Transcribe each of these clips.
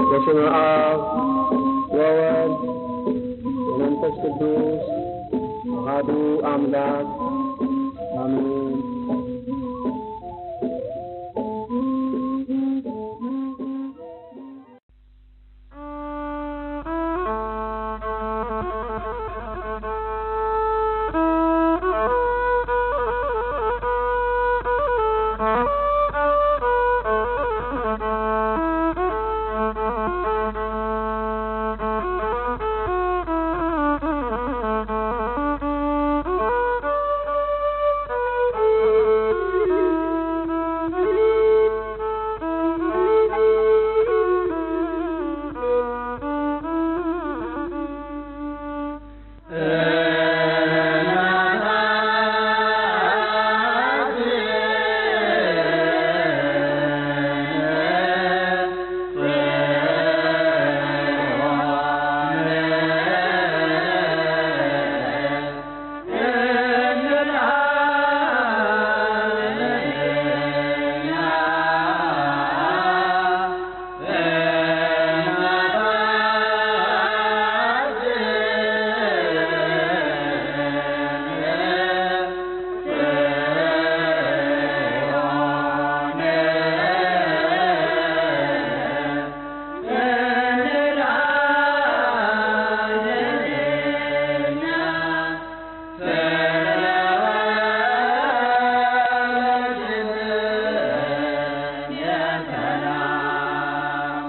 በስመ አብ ወወልድ ወመንፈስ ቅዱስ አሐዱ አምላክ አሜን።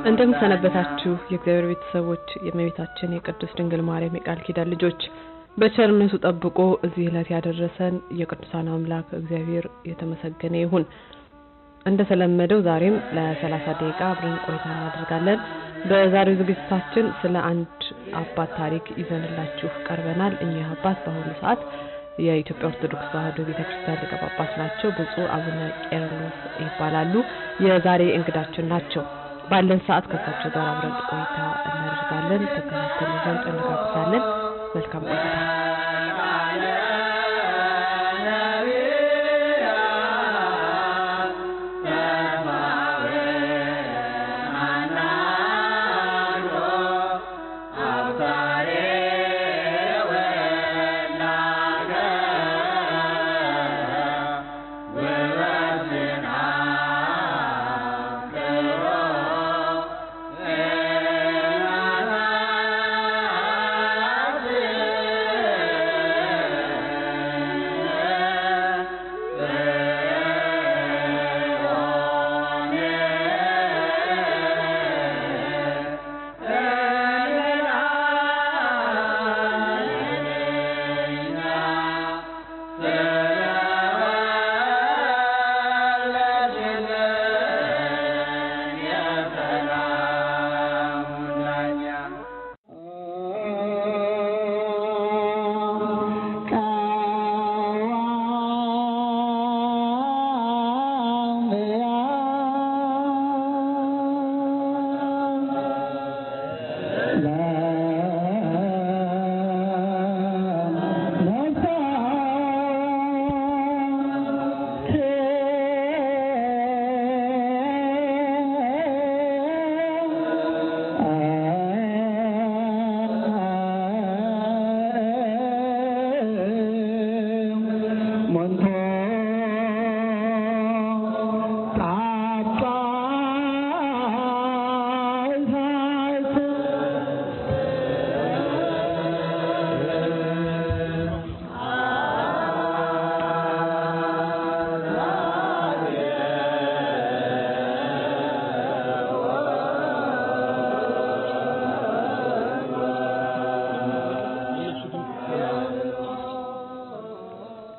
እንደምን ሰነበታችሁ የእግዚአብሔር ቤተሰቦች የእመቤታችን የቅድስት ድንግል ማርያም የቃል ኪዳን ልጆች በቸርነቱ ጠብቆ እዚህ ዕለት ያደረሰን የቅዱሳን አምላክ እግዚአብሔር የተመሰገነ ይሁን። እንደተለመደው ዛሬም ለ30 ደቂቃ አብረን ቆይታ እናደርጋለን። በዛሬው ዝግጅታችን ስለ አንድ አባት ታሪክ ይዘንላችሁ ቀርበናል። እኚህ አባት በአሁኑ ሰዓት የኢትዮጵያ ኦርቶዶክስ ተዋሕዶ ቤተክርስቲያን ሊቀ ጳጳስ ናቸው። ብፁዕ አቡነ ቄርሎስ ይባላሉ። የዛሬ እንግዳችን ናቸው። ባለን ሰዓት ከሳቸው ጋር አብረን ቆይታ እናደርጋለን። ተከታተሉ ዘንድ እንጋብዛለን። መልካም ቆይታ።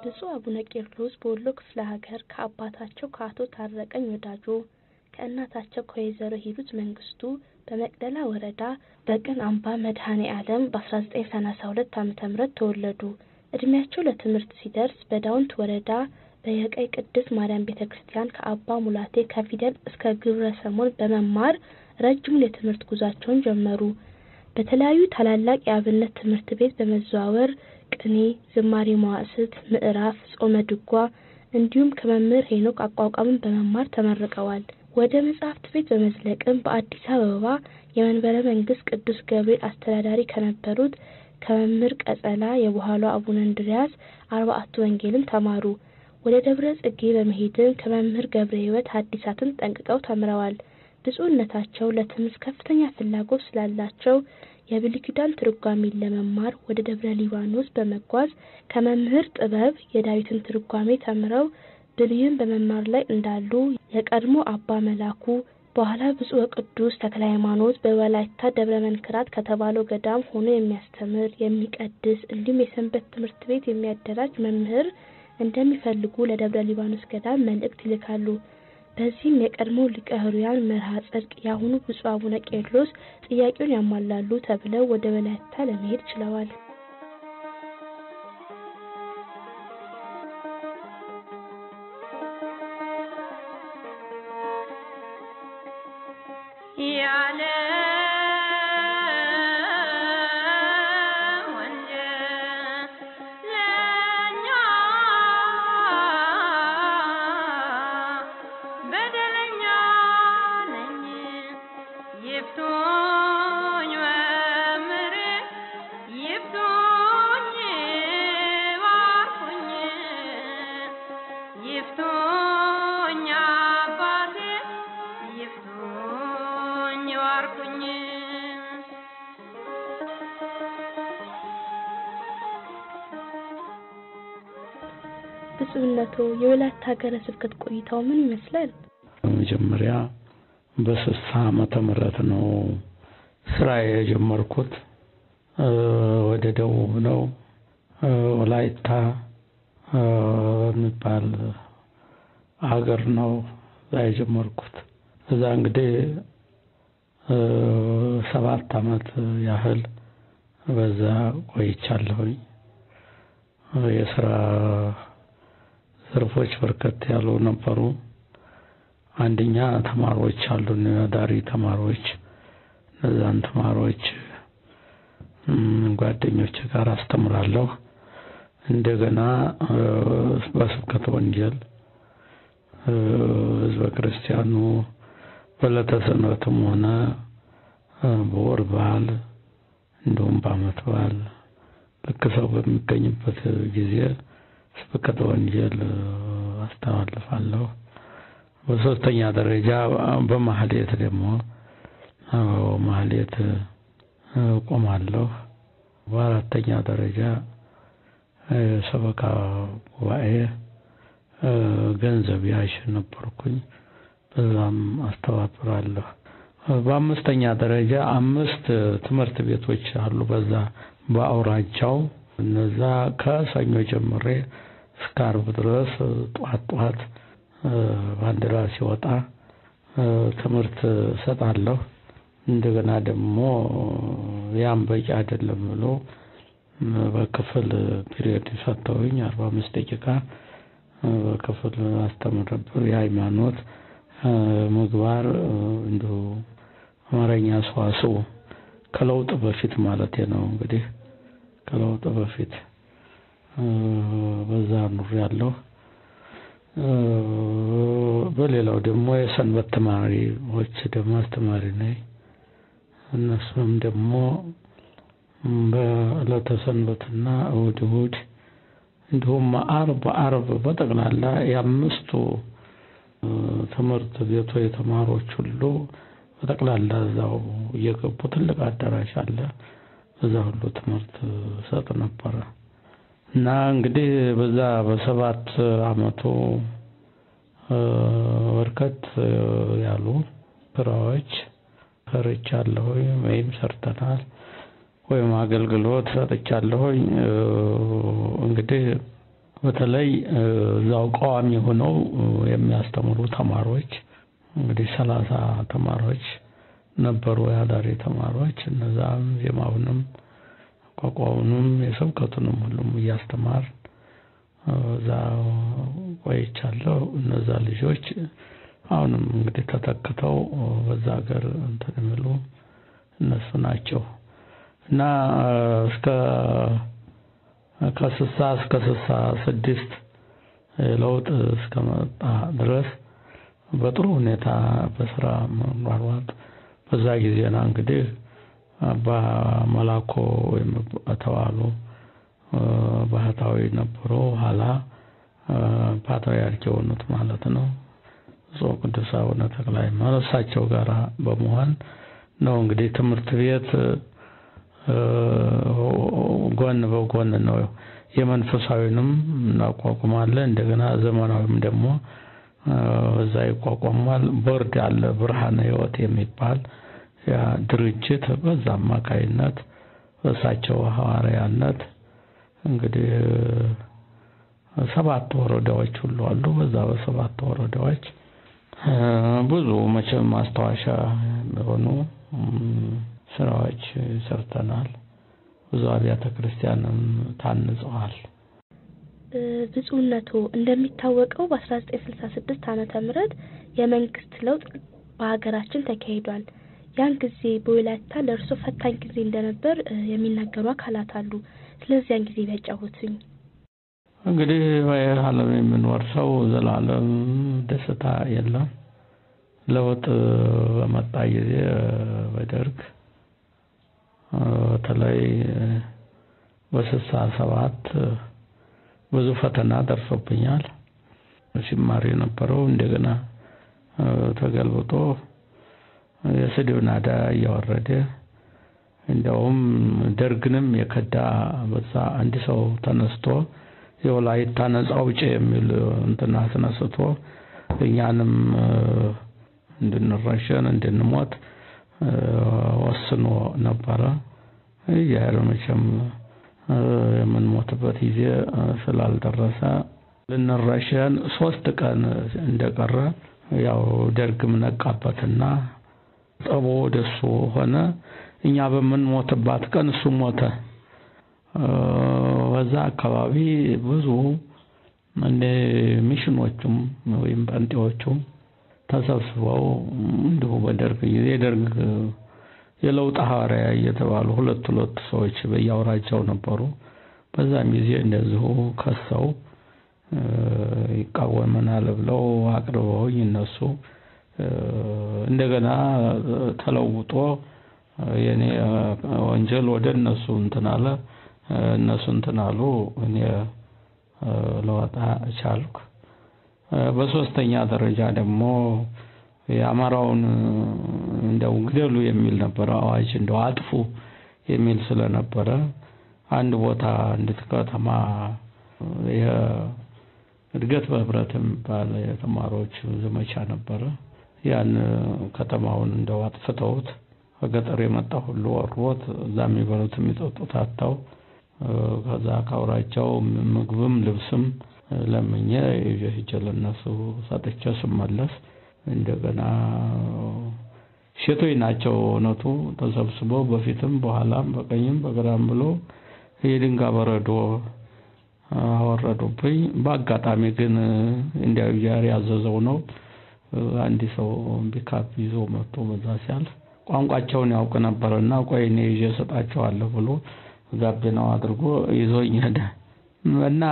ብፁዕ አቡነ ቄርሎስ በወሎ ክፍለ ሀገር ከአባታቸው ከአቶ ታረቀኝ ወዳጆ ከእናታቸው ከወይዘሮ ሂሩት መንግስቱ በመቅደላ ወረዳ በቅን አምባ መድኃኔ ዓለም በ1932 ዓ.ም ተወለዱ። እድሜያቸው ለትምህርት ሲደርስ በዳውንት ወረዳ በየቀይ ቅድስት ማርያም ቤተክርስቲያን ከአባ ሙላቴ ከፊደል እስከ ግብረ ሰሞን በመማር ረጅም የትምህርት ጉዟቸውን ጀመሩ። በተለያዩ ታላላቅ የአብነት ትምህርት ቤት በመዘዋወር ቅኔ፣ ዝማሬ መዋዕስት፣ ምዕራፍ፣ ጾመ ድጓ እንዲሁም ከመምህር ሄኖክ አቋቋምን በመማር ተመርቀዋል። ወደ መጻሕፍት ቤት በመዝለቅም በአዲስ አበባ የመንበረ መንግስት ቅዱስ ገብርኤል አስተዳዳሪ ከነበሩት ከመምህር ቀጸላ የበኋላ አቡነ እንድርያስ 40ቱ ወንጌልን ተማሩ። ወደ ደብረ ጽጌ በመሄድም ከመምህር ገብረ ሕይወት ሐዲሳትን ጠንቅቀው ተምረዋል። ብፁዕነታቸው ለትምህርት ከፍተኛ ፍላጎት ስላላቸው የብሉይ ኪዳን ትርጓሜን ለመማር ወደ ደብረ ሊባኖስ በመጓዝ ከመምህር ጥበብ የዳዊትን ትርጓሜ ተምረው ብሉይን በመማር ላይ እንዳሉ የቀድሞ አባ መላኩ በኋላ ብፁዕ ወቅዱስ ተክለ ሃይማኖት በወላይታ ደብረ መንክራት ከተባለው ገዳም ሆኖ የሚያስተምር የሚቀድስ እንዲሁም የሰንበት ትምህርት ቤት የሚያደራጅ መምህር እንደሚፈልጉ ለደብረ ሊባኖስ ገዳም መልእክት ይልካሉ። በዚህም የቀድሞ ሊቀ ኅሩያን መርሐ ጽድቅ የአሁኑ ብፁዕ አቡነ ቄርሎስ ጥያቄውን ያሟላሉ ተብለው ወደ ወላይታ ለመሄድ ችለዋል። ብፁዕነቱ የወላይታ ሀገረ ስብከት ቆይታው ምን ይመስላል? መጀመሪያ በ60 ዓመተ ምህረት ነው ስራ የጀመርኩት። ወደ ደቡብ ነው ወላይታ የሚባል ሀገር ነው የጀመርኩት። እዛ እንግዲህ 7 ዓመት ያህል በዛ ቆይቻለሁ። የስራ ዘርፎች በርከት ያሉ ነበሩ። አንደኛ ተማሪዎች አሉን፣ ዳሪ ተማሪዎች። እነዛን ተማሪዎች ጓደኞቼ ጋር አስተምራለሁ። እንደገና በስብከተ ወንጌል ህዝበ ክርስቲያኑ በዕለተ ሰንበትም ሆነ በወር በዓል እንደውም በዓመት በዓል ልክ ሰው በሚገኝበት ጊዜ ስብከተ ወንጌል አስተላልፋለሁ። በሶስተኛ ደረጃ በማህሌት ደግሞ ማህሌት ቆማለሁ። በአራተኛ ደረጃ ሰበካ ጉባኤ ገንዘብ ያዥ ነበርኩኝ፣ በዛም አስተባብራለሁ። በአምስተኛ ደረጃ 5 ትምህርት ቤቶች አሉ በዛ በአውራጃው። እነዛ ከሰኞ ጀምሬ እስከ ዓርብ ድረስ ጧት ባንዲራ ሲወጣ ትምህርት ሰጣለሁ። እንደገና ደግሞ ያም በቂ አይደለም ብሎ በክፍል ፒሪዮድ ሰጥተውኝ 45 ደቂቃ በክፍል አስተምር ነበር። የሃይማኖት ምግባር እንዲሁ አማርኛ ሰዋስው ከለውጥ በፊት ማለት ነው። እንግዲህ ከለውጥ በፊት በዛ ኑር ያለው። በሌላው ደግሞ የሰንበት ተማሪዎች ደግሞ አስተማሪ ነኝ። እነሱም ደግሞ በዕለተ ሰንበትና እሑድ እንዲሁም ዓርብ በጠቅላላ የ5ቱ ትምህርት ቤቱ የተማሪዎች ሁሉ በጠቅላላ እዛው እየገቡ ትልቅ አዳራሽ አለ፣ በዛ ሁሉ ትምህርት ሰጥ ነበር። እና እንግዲህ በዛ በ7 ዓመቱ ወርከት ያሉ ስራዎች ሰርቻለሁ ወይም ሰርተናል ወይም አገልግሎት ሰጥቻለሁ። እንግዲህ በተለይ እዛው ቋሚ ሆነው የሚያስተምሩ ተማሪዎች እንግዲህ 30 ተማሪዎች ነበሩ፣ ያዳሪ ተማሪዎች። እነዛም ዜማውንም ቋቋውንም የስብከቱንም ሁሉም እያስተማር እዛ ቆይቻለሁ። እነዛ ልጆች አሁንም እንግዲህ ተተክተው በዛ ሀገር እንትን የሚሉ እነሱ ናቸው። እና እስከ ከ60 እስከ 66 ለውጥ እስከመጣ ድረስ በጥሩ ሁኔታ በስራ መሯሯጥ በዛ ጊዜና እንግዲህ አባ መላኮ ወይም ተዋሉ ባህታዊ ነበሩ ኋላ ፓትርያርክ የሆኑት ማለት ነው። ቅዱስ አቡነ ተክለ ሃይማኖት እሳቸው ጋር በመሆን ነው እንግዲህ ትምህርት ቤት ጎን በጎን ነው የመንፈሳዊንም እናቋቁማለን እንደገና ዘመናዊም ደግሞ እዛ ይቋቋማል። ቦርድ ያለ ብርሃነ ሕይወት የሚባል ያ ድርጅት በዛ አማካይነት እሳቸው ሐዋርያነት እንግዲህ 7 ወረዳዎች ሁሉ አሉ። በዛ በ7 ወረዳዎች ብዙ መቼም ማስታወሻ የሆኑ ስራዎች ሰርተናል። ብዙ አብያተ ክርስቲያንም ታንጸዋል። ብፁዕነቱ እንደሚታወቀው በ1966 ዓመተ ምህረት የመንግስት ለውጥ በሀገራችን ተካሂዷል። ያን ጊዜ በወላይታ ለእርሶ ፈታኝ ጊዜ እንደነበር የሚናገሩ አካላት አሉ። ስለዚህ ያን ጊዜ ቢያጫውቱኝ። እንግዲህ በዓለም የምንኖር ሰው ዘላለም ደስታ የለም። ለውጥ በመጣ ጊዜ በደርግ በተለይ በ67 ብዙ ፈተና ደርሶብኛል። ሲማር የነበረው እንደገና ተገልብጦ የስድብ ናዳ እያወረደ እንደውም ደርግንም የከዳ በዛ አንድ ሰው ተነስቶ የወላይታ ነፃ አውጪ የሚል እንትና አስነስቶ እኛንም እንድንረሸን እንድንሞት ወስኖ ነበረ። ያረመቸም የምንሞትበት ጊዜ ስላልደረሰ ልንረሸን 3 ቀን እንደቀረ ያው ደርግም ነቃበትና ጠቦ ደሱ ሆነ። እኛ በምንሞትባት ቀን እሱ ሞተ። በዛ አካባቢ ብዙ እንደ ሚሽኖቹም ወይም ጳንጤዎቹም ተሰብስበው እንዲሁ በደርግ ጊዜ ደርግ የለውጥ ሐዋርያ እየተባሉ ሁለት ሰዎች በያወራቸው ነበሩ። በዛም ጊዜ እንደዚሁ ከሰው ይቃወመናል ብለው አቅርበውኝ እነሱ እንደገና ተለውጦ የኔ ወንጀል ወደ እነሱ እንትን አለ። እነሱ እንትን አሉ። እኔ ለወጣ ቻልኩ። በሶስተኛ ደረጃ ደግሞ የአማራውን እንደው ግደሉ የሚል ነበር አዋጅ እንደው አጥፉ የሚል ስለነበረ አንድ ቦታ እንድትከተማ የእድገት በህብረትም ባለ የተማሪዎች ዘመቻ ነበረ። ያን ከተማውን እንደው አጥፍተውት ከገጠር የመጣ ሁሉ ወሮት እዛም ይበሉት የሚጠጡት አጣው። ከዛ ካውራቸው ምግብም ልብስም ለምኜ ይጀለነሱ ሰጥቼ ስመለስ እንደገና ሸቶይ ናቸው ነቱ ተሰብስበው በፊትም በኋላም በቀኝም በግራም ብሎ የድንጋይ በረዶ አወረዱብኝ። በአጋጣሚ ግን እንዲያው ጃሪ ያዘዘው ነው አንድ ሰው ቢካፕ ይዞ መጥቶ በዛ ሲያልፍ ቋንቋቸውን ያውቅ ነበርና ቆይ እኔ ይዤ ሰጣቸዋለሁ ብሎ ጋብናው አድርጎ ይዞኝ ሄደ እና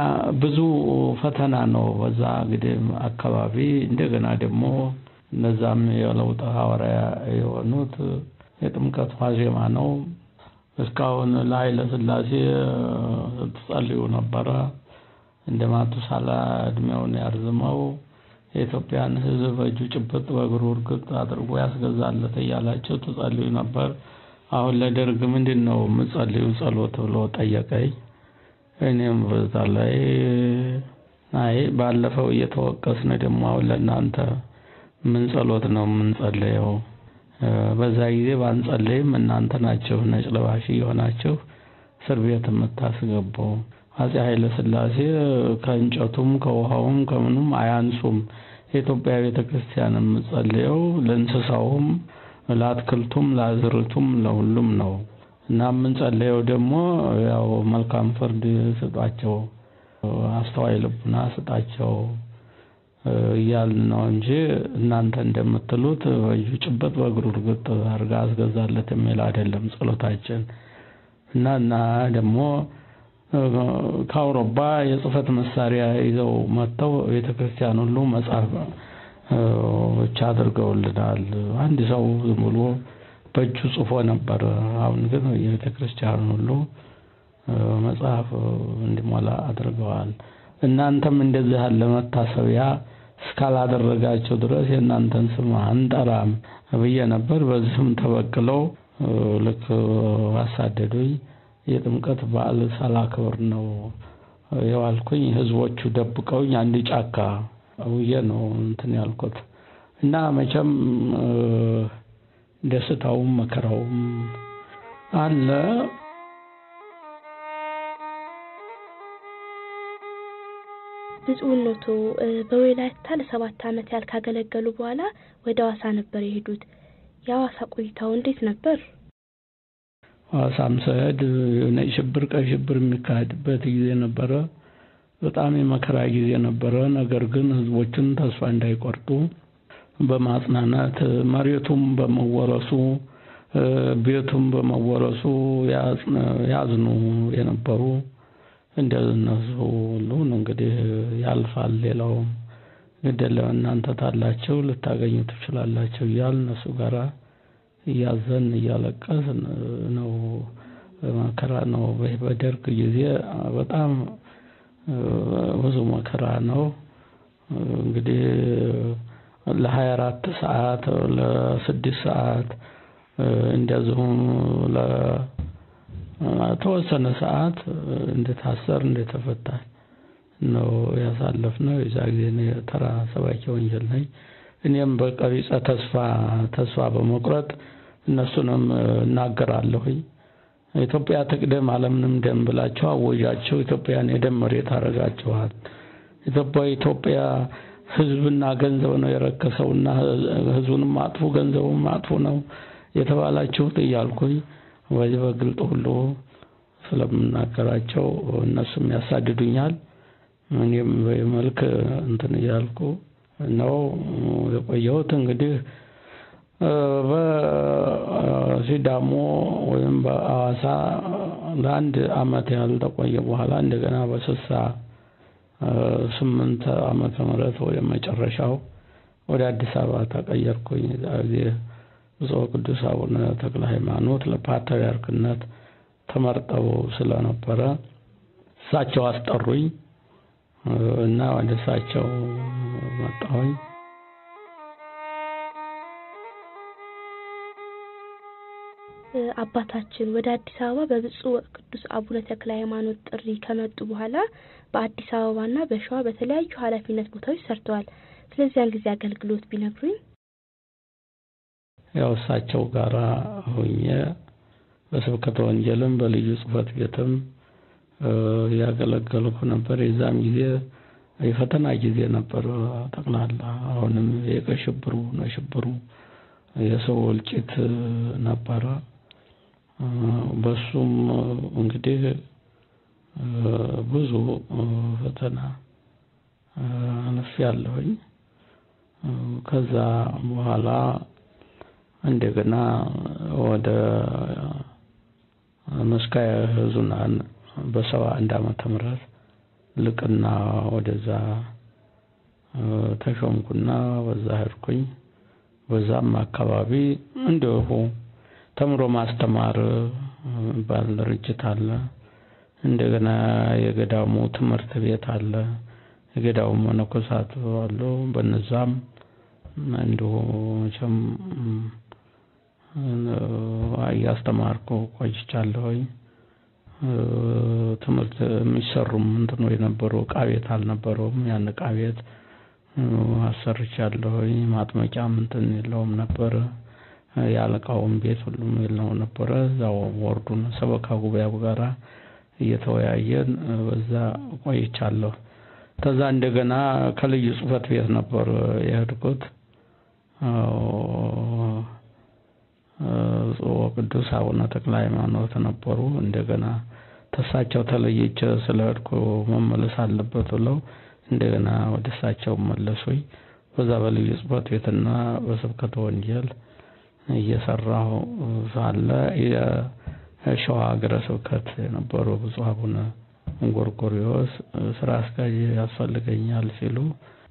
ብዙ ፈተና ነው በዛ እንግዲህ አካባቢ። እንደገና ደግሞ እነዛም የለውጥ ሐዋርያ የሆኑት የጥምቀት ዋዜማ ነው። እስካሁን ለኃይለ ሥላሴ ጸልዩ ነበር እንደማቱሳላ እድሜውን ያርዝመው የኢትዮጵያን ሕዝብ በእጁ ጭብጥ በእግሩ እርግጥ አድርጎ ያስገዛለት እያላቸው ተጸልዩ ነበር። አሁን ለደርግ ምንድነው የምጸልዩ ጸሎት ብሎ ጠየቀኝ። እኔም በዛ ላይ አይ ባለፈው እየተወቀስን ደግሞ አሁን ለእናንተ ምን ጸሎት ነው የምንጸልየው? በዛ ጊዜ ባንጸልይም እናንተ ናችሁ ነጭ ለባሽ የሆናችሁ እስር ቤት የምታስገባው። አፄ ኃይለ ሥላሴ ከእንጨቱም ከውሃውም ከምኑም አያንሱም። የኢትዮጵያ ቤተክርስቲያን የምትጸልየው ለእንስሳውም ለአትክልቱም ለአዝርቱም ለሁሉም ነው እና የምንጸልየው ደግሞ ያው መልካም ፍርድ ስጣቸው አስተዋይ ልቡና ስጣቸው እያልን ነው እንጂ እናንተ እንደምትሉት በእጁ ጭብጥ በእግሩ እርግጥ አድርጋ አስገዛለት የሚል አይደለም ጸሎታችን። እና ደግሞ ከአውሮፓ የጽህፈት መሳሪያ ይዘው መጥተው ቤተክርስቲያን ሁሉ መጽሐፍ ብቻ አድርገውልናል። አንድ ሰው ዝም ብሎ በእጁ ጽፎ ነበር። አሁን ግን የቤተክርስቲያን ሁሉ መጽሐፍ እንዲሞላ አድርገዋል። እናንተም እንደዚህ ያለ መታሰቢያ እስካላደረጋችሁ ድረስ የእናንተን ስም አንጠራም ብዬ ነበር። በዚህም ተበቅለው ልክ አሳደዱኝ። የጥምቀት በዓል ሳላከብር ነው የዋልኩኝ። ህዝቦቹ ደብቀውኝ አንድ ጫካ ውዬ ነው እንትን ያልኩት እና መቼም ደስታውም መከራውም አለ። ብፁዕነቱ በወላይታ ለ7 ዓመት ያህል ካገለገሉ በኋላ ወደ ሐዋሳ ነበር የሄዱት። የሐዋሳ ቆይታው እንዴት ነበር? ሐዋሳም ስሄድ ነጭ ሽብር ቀይ ሽብር የሚካሄድበት ጊዜ ነበረ። በጣም የመከራ ጊዜ ነበረ። ነገር ግን ህዝቦችን ተስፋ እንዳይቆርጡ በማጽናናት መሬቱም በመወረሱ ቤቱም በመወረሱ ያዝኑ የነበሩ እንደነሱ ሁሉ እንግዲህ ያልፋል፣ ሌላው ግደለ እናንተ ታላችሁ ልታገኙ ትችላላችሁ እያል እነሱ ጋራ እያዘን እያለቀስን ነው። መከራ ነው። በደርግ ጊዜ በጣም ብዙ መከራ ነው። እንግዲህ ለ24 ሰዓት ለ6 ሰዓት እንደዚሁም ለተወሰነ ሰዓት እንደታሰር እንደተፈታ ነው ያሳለፍነው። የዛ ጊዜ ተራ ሰባኪ ወንጌል ነኝ። እኔም በቀሪጸ ተስፋ በመቁረጥ እነሱንም እናገራለሁ። ኢትዮጵያ ትቅደም ዓለምንም ደም ብላችሁ አወጃችሁ። ኢትዮጵያን የደም መሬት አረጋችኋል። ኢትዮጵያ ህዝብና ገንዘብ ነው የረከሰውና ህዝቡንም አጥፉ ገንዘቡም አጥፉ ነው የተባላችሁት እያልኩኝ ወይስ በግልጥ ሁሉ ስለምናገራቸው እነሱም ያሳድዱኛል። እኔም በመልክ እንትን እያልኩ ነው የቆየሁት። እንግዲህ በሲዳሞ ወይም በሐዋሳ ለአንድ ዓመት ያህል ተቆየ። በኋላ እንደገና በ68 ዓመተ ምህረት ወደ መጨረሻው ወደ አዲስ አበባ ተቀየርኩኝ። ዛሬ ብፁዕ ቅዱስ አቡነ ተክለ ሃይማኖት ለፓትርያርክነት ተመርጠው ስለነበረ እሳቸው አስጠሩኝ እና ወደ እሳቸው መጣሁኝ። አባታችን ወደ አዲስ አበባ በብፁዕ ቅዱስ አቡነ ተክለ ሃይማኖት ጥሪ ከመጡ በኋላ በአዲስ አበባና በሸዋ በተለያዩ ኃላፊነት ቦታዎች ሰርተዋል። ስለዚያን ጊዜ አገልግሎት ቢነግሩኝ። ያው እሳቸው ጋራ ሆኜ በስብከተ ወንጌልም በልዩ ጽሕፈት ቤትም ያገለገልኩ ነበር። የዛም ጊዜ የፈተና ጊዜ ነበር ጠቅላላ። አሁንም የቀሽብሩ ነሽብሩ የሰው እልቂት ነበረ። በሱም እንግዲህ ብዙ ፈተና አልፌያለሁኝ። ከዛ በኋላ እንደገና ወደ መስካየ ኅዙናን በ71 ዓመተ ምህረት ልቅና ወደዛ ተሾምኩና በዛ ሄድኩኝ። በዛም አካባቢ እንደው ተምሮ ማስተማር ባል ድርጅት አለ። እንደገና የገዳሙ ትምህርት ቤት አለ። የገዳሙ መነኮሳት አሉ። በነዛም እንደው መቼም ያስተማርኩ ቆይቻለሁኝ። ትምህርት የሚሰሩም እንትን ነው የነበሩ ዕቃ ቤት አልነበረውም። ያን ዕቃ ቤት አሰርቻለሁኝ። ማጥመቂያም እንትን የለውም ነበር። ያለቃውም ቤት ሁሉም የለው ነበር። እዛው ወርዱን ሰበካ ጉባኤው ጋራ እየተወያየን በዛ ቆይቻለሁ። ከዛ እንደገና ከልዩ ጽሕፈት ቤት ነበር የሄድኩት። ቅዱስ አቡነ ተክለ ሃይማኖት ነበሩ። እንደገና ተሳቸው ተለይቼ ስለሄድኩ መመለስ አለበት ብለው እንደገና ወደ እሳቸው መለሱኝ። በዛ በልዩ ጽሕፈት ቤትና በስብከተ ወንጌል እየሰራሁ ሳለ የሸዋ ሀገረ ስብከት የነበሩ ብፁዕ አቡነ ጎርጎርዮስ ስራ አስኪያጅ ያስፈልገኛል ሲሉ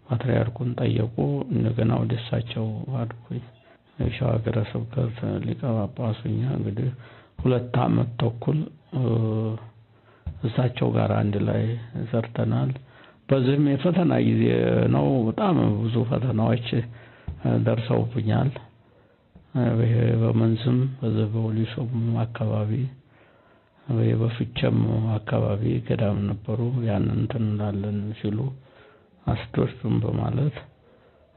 ፓትርያርኩን ጠየቁ። እንደገና ወደ እሳቸው አድኩኝ። ሸዋ ሀገረ ስብከት ሊቀ ጳጳስ ሆኜ እንግዲህ 2 ዓመት ተኩል እሳቸው ጋር አንድ ላይ ሰርተናል። በዚህም የፈተና ጊዜ ነው። በጣም ብዙ ፈተናዎች ደርሰውብኛል። በመንዝም በወሊሶም አካባቢ በፍቼም አካባቢ ገዳም ነበሩ። ያንን እንትን እንዳለን ሲሉ አስቶሽም በማለት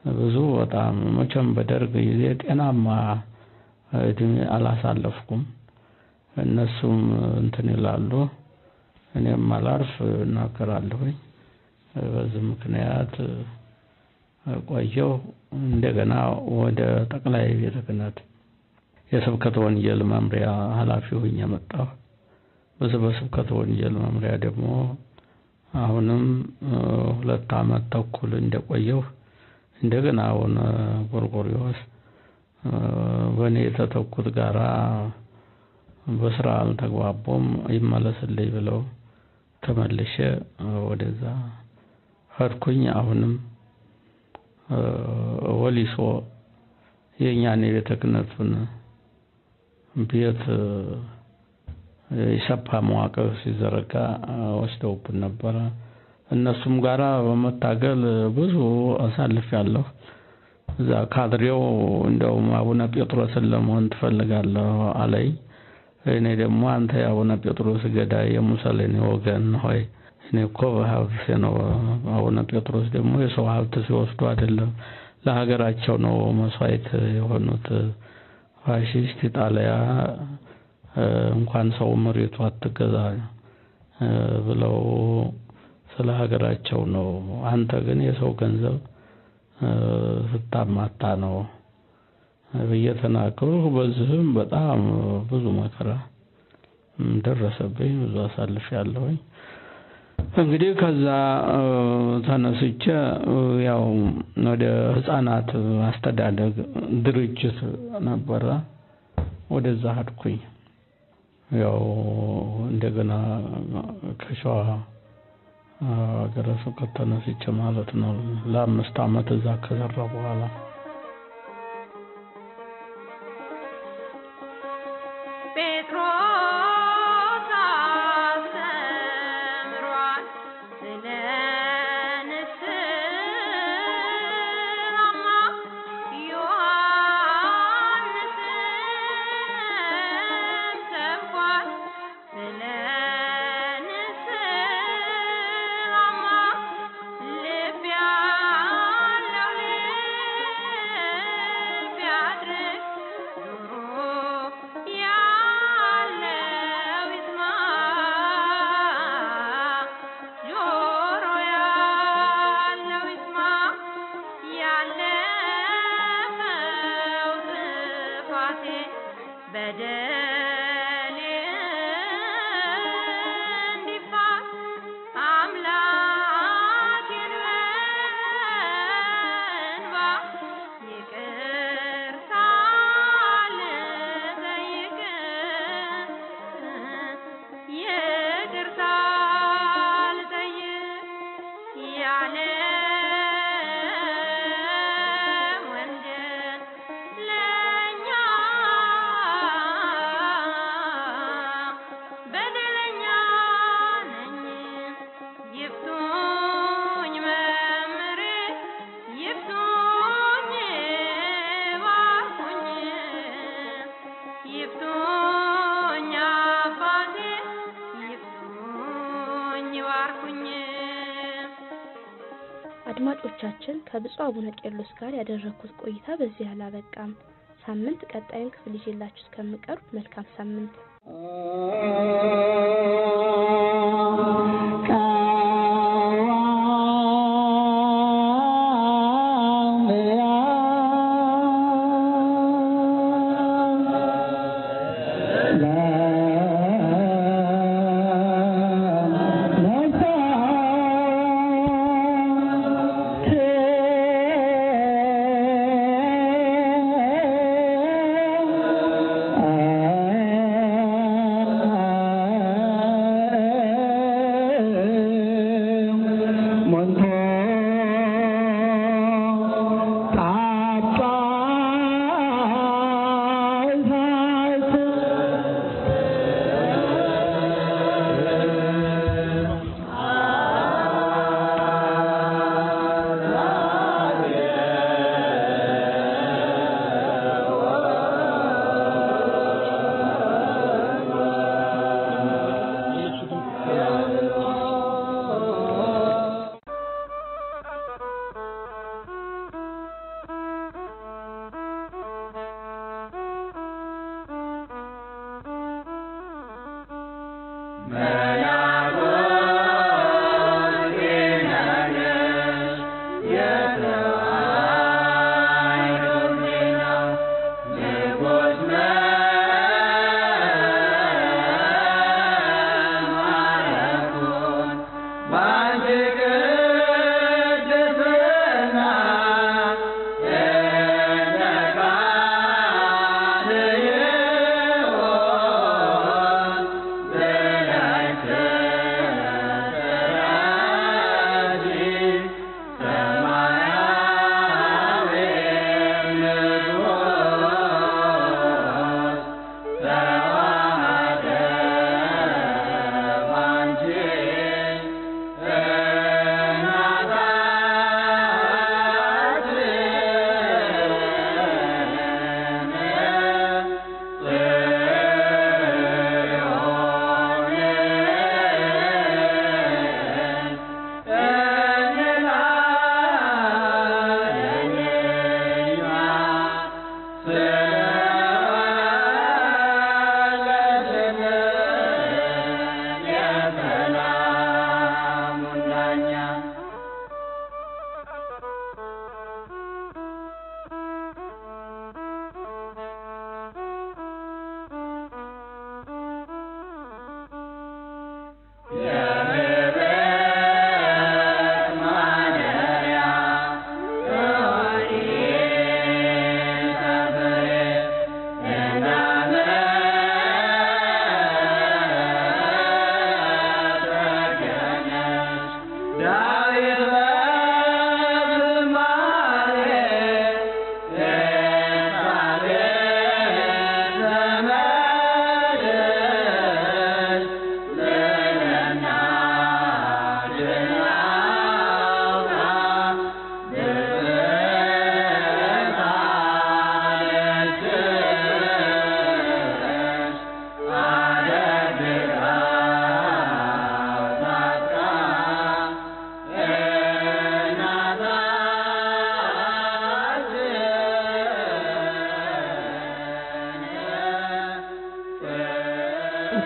ብዙ በጣም መቼም በደርግ ጊዜ ጤናማ እድሜ አላሳለፍኩም። እነሱም እንትን ይላሉ፣ እኔም አላርፍ እናገራለሁኝ። በዚህ ምክንያት ቆየሁ። እንደገና ወደ ጠቅላይ ቤተ ክህነት የስብከተ ወንጌል መምሪያ ኃላፊ ሆኜ መጣሁ። በስብከተ ወንጌል መምሪያ ደግሞ አሁንም 2 ዓመት ተኩል እንደቆየሁ እንደገና አሁን ጎርጎርዮስ በእኔ የተተኩት ጋራ በስራ አልተግባቡም። ይመለስልኝ ብለው ተመልሼ ወደዛ ሄድኩኝ። አሁንም ወሊሶ የኛን የቤተ ክህነቱን ቤት የሰፋ መዋቅር ሲዘረጋ ወስደውብን ነበረ። እነሱም ጋራ በመታገል ብዙ አሳልፌያለሁ። እዛ ካድሬው እንደውም አቡነ ጴጥሮስን ለመሆን ትፈልጋለህ አለኝ። እኔ ደግሞ አንተ የአቡነ ጴጥሮስ ገዳይ የሙሰሊኒ ወገን ሆይ እኔ እኮ በሀብት ነው። አቡነ ጴጥሮስ ደግሞ የሰው ሀብት ሲወስዱ አይደለም ለሀገራቸው ነው መስዋዕት የሆኑት። ፋሺስት ኢጣሊያ እንኳን ሰው መሬቱ አትገዛ ብለው ስለ ሀገራቸው ነው። አንተ ግን የሰው ገንዘብ ስታማታ ነው በየተናገሩ። በዚህም በጣም ብዙ መከራ ደረሰብኝ፣ ብዙ አሳልፌያለሁኝ። እንግዲህ ከዛ ተነስቼ ያው ወደ ህፃናት አስተዳደግ ድርጅት ነበረ፣ ወደዛ ሄድኩኝ። ያው እንደገና ከሸዋ ሀገረ ስብከት ተነስቼ ማለት ነው ለ5 ዓመት እዛ ከሰራ በኋላ አድማጮቻችን ከብፁዕ አቡነ ቄርሎስ ጋር ያደረኩት ቆይታ በዚህ አላበቃም። ሳምንት ቀጣዩን ክፍል ይዤላችሁ እስከምቀርብ መልካም ሳምንት።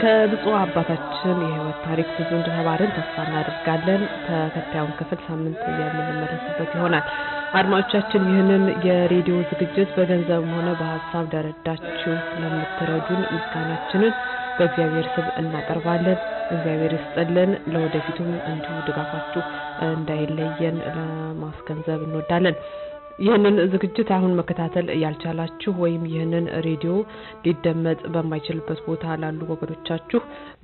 ከብፁዕ አባታችን የህይወት ታሪክ ብዙ እንደተባረን ተስፋ እናደርጋለን። ተከታዩን ክፍል ሳምንት የምንመለስበት ይሆናል። አድማጮቻችን ይህንን የሬዲዮ ዝግጅት በገንዘብም ሆነ በሐሳብ ደረዳችሁ ለምትረዱን ምስጋናችንን በእግዚአብሔር ስም እናቀርባለን። እግዚአብሔር ይስጥልን። ለወደፊቱም እንዲሁ ድጋፋችሁ እንዳይለየን ለማስገንዘብ እንወዳለን። ይህንን ዝግጅት አሁን መከታተል ያልቻላችሁ ወይም ይህንን ሬዲዮ ሊደመጥ በማይችልበት ቦታ ላሉ ወገኖቻችሁ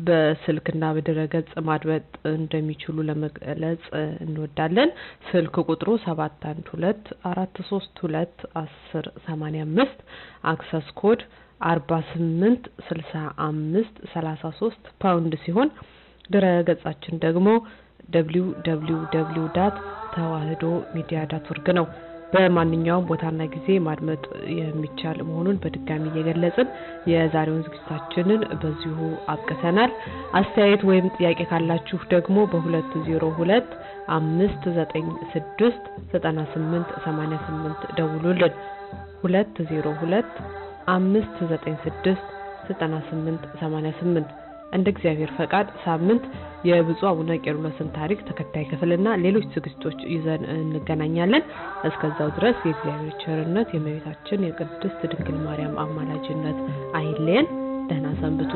በስልክና በድረገጽ ማድመጥ እንደሚችሉ ለመግለጽ እንወዳለን። ስልክ ቁጥሩ 712-432-1085 አክሰስ ኮድ 486533 ፓውንድ ሲሆን ድረገጻችን ደግሞ www.tewahedomedia.org ነው። በማንኛውም ቦታና ጊዜ ማድመጥ የሚቻል መሆኑን በድጋሚ እየገለጽን የዛሬውን ዝግጅታችንን በዚሁ አብቅተናል። አስተያየት ወይም ጥያቄ ካላችሁ ደግሞ በ202-596-9888 ደውሉልን። 202-596-9888 እንደ እግዚአብሔር ፈቃድ ሳምንት የብፁዕ አቡነ ቄርሎስን ታሪክ ተከታይ ክፍልና ሌሎች ዝግጅቶች ይዘን እንገናኛለን። እስከዛው ድረስ የእግዚአብሔር ቸርነት የእመቤታችን የቅድስት ድንግል ማርያም አማላጅነት አይለየን። ደህና ሰንብቱ።